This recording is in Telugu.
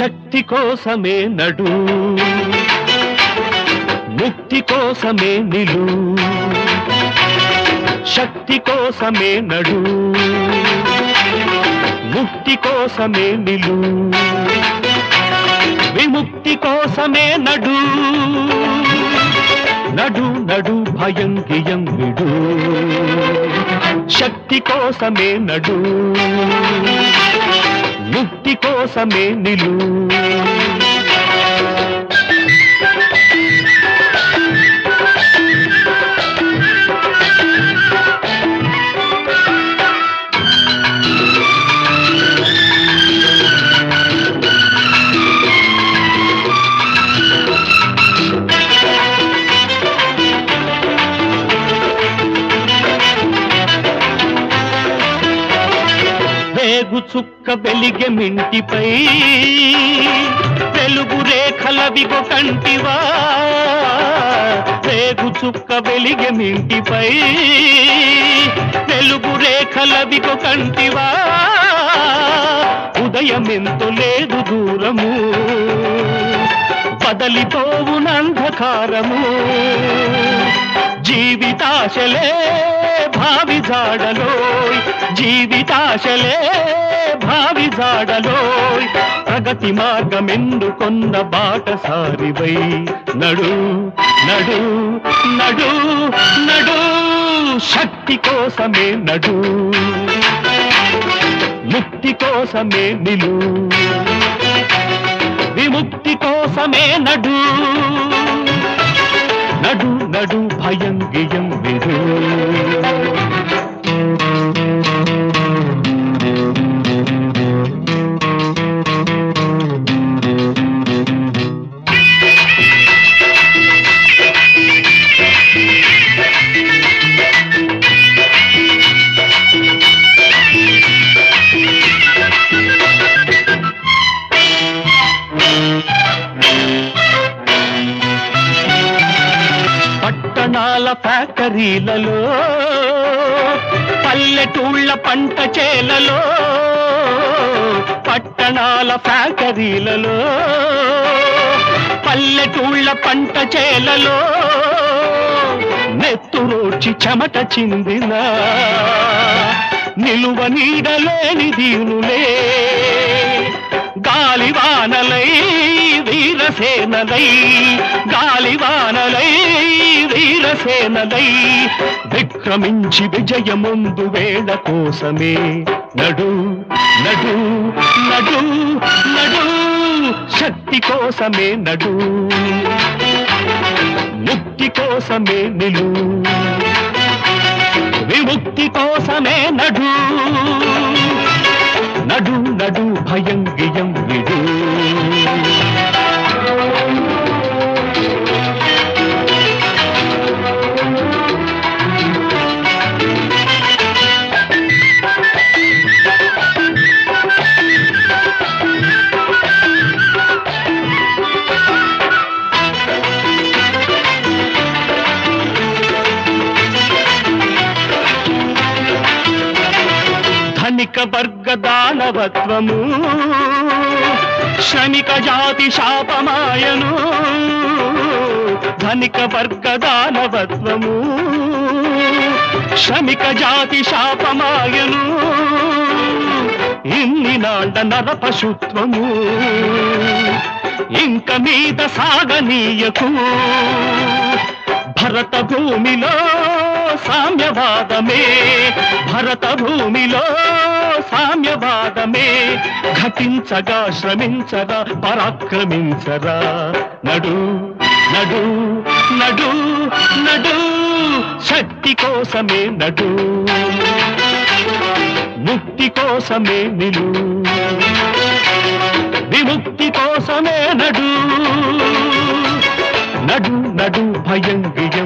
శక్తి కోసమే నడు, ముక్తి కోసమే నిలు. శక్తి కోసమే నడు, ముక్తి కోసమే నిలు. విముక్తి కోసమే నడు, నడు నడు భయం గియం విడు. శక్తి కోసమే నడు, ముక్తి కోసమే నిలు. రేగు చుక్క వెలిగె మింటిపై వెలుగు రేఖలవిగో కంటివా. రేగు చుక్క వెలిగె మింటిపై వెలుగు రేఖలవిగో కంటివా. ఉదయమెంతో లేదు దూరము, బదలిపోవునంధకారము. జీవితాశలే భావి జాడలోయ్, జీవితాశలే భావి జాడలోయ్. ప్రగతి మార్గమెందుకొన్న బాటసారివై నడు నడు నడు నడు. శక్తి కోసమే నడు, ముక్తి కోసమే నిలు. విముక్తి కోసమే నడు, నడు నడు భయం గియం విడు. పట్టణాల ఫ్యాక్టరీలలో, పల్లెటూళ్ళ పంట చేలలో. పట్టణాల ఫ్యాక్టరీలలో, పల్లెటూళ్ళ పంట చేలలో. నెత్తురోడ్చి చెమట చిందిన నిలువ నీడలేని దీనులే. గాలివానలై వీరసేనలై, గాలివానలై వీరసేనలై. విక్రమించి విజయముందు వేళ కోసమే నడు నడు నడు నడు. శక్తి కోసమే నడు, ముక్తి కోసమే నిలు. విముక్తి కోసమే నడు, నడు నడు భయం గియం విడు. ధనిక వర్గ దానవత్వము, శ్రమిక జాతి శాపమాయను. ధనిక వర్గ దానవత్వము, శ్రమిక జాతి శాపమాయను. ఇన్ని నాళ్ళ నరపశుత్వము ఇంక మీద సాగనీయకు. భరత భూమిలో సామ్యవాదమే, భరత భూమిలో సామ్యవాదమే. ఘటించగా శ్రమించగా పరాక్రమించరా. నడు నడు నడు నడు. శక్తి కోసమే నడు, ముక్తి కోసమే నిలు. విముక్తి కోసమే నడు, నడు నడు భయం గియం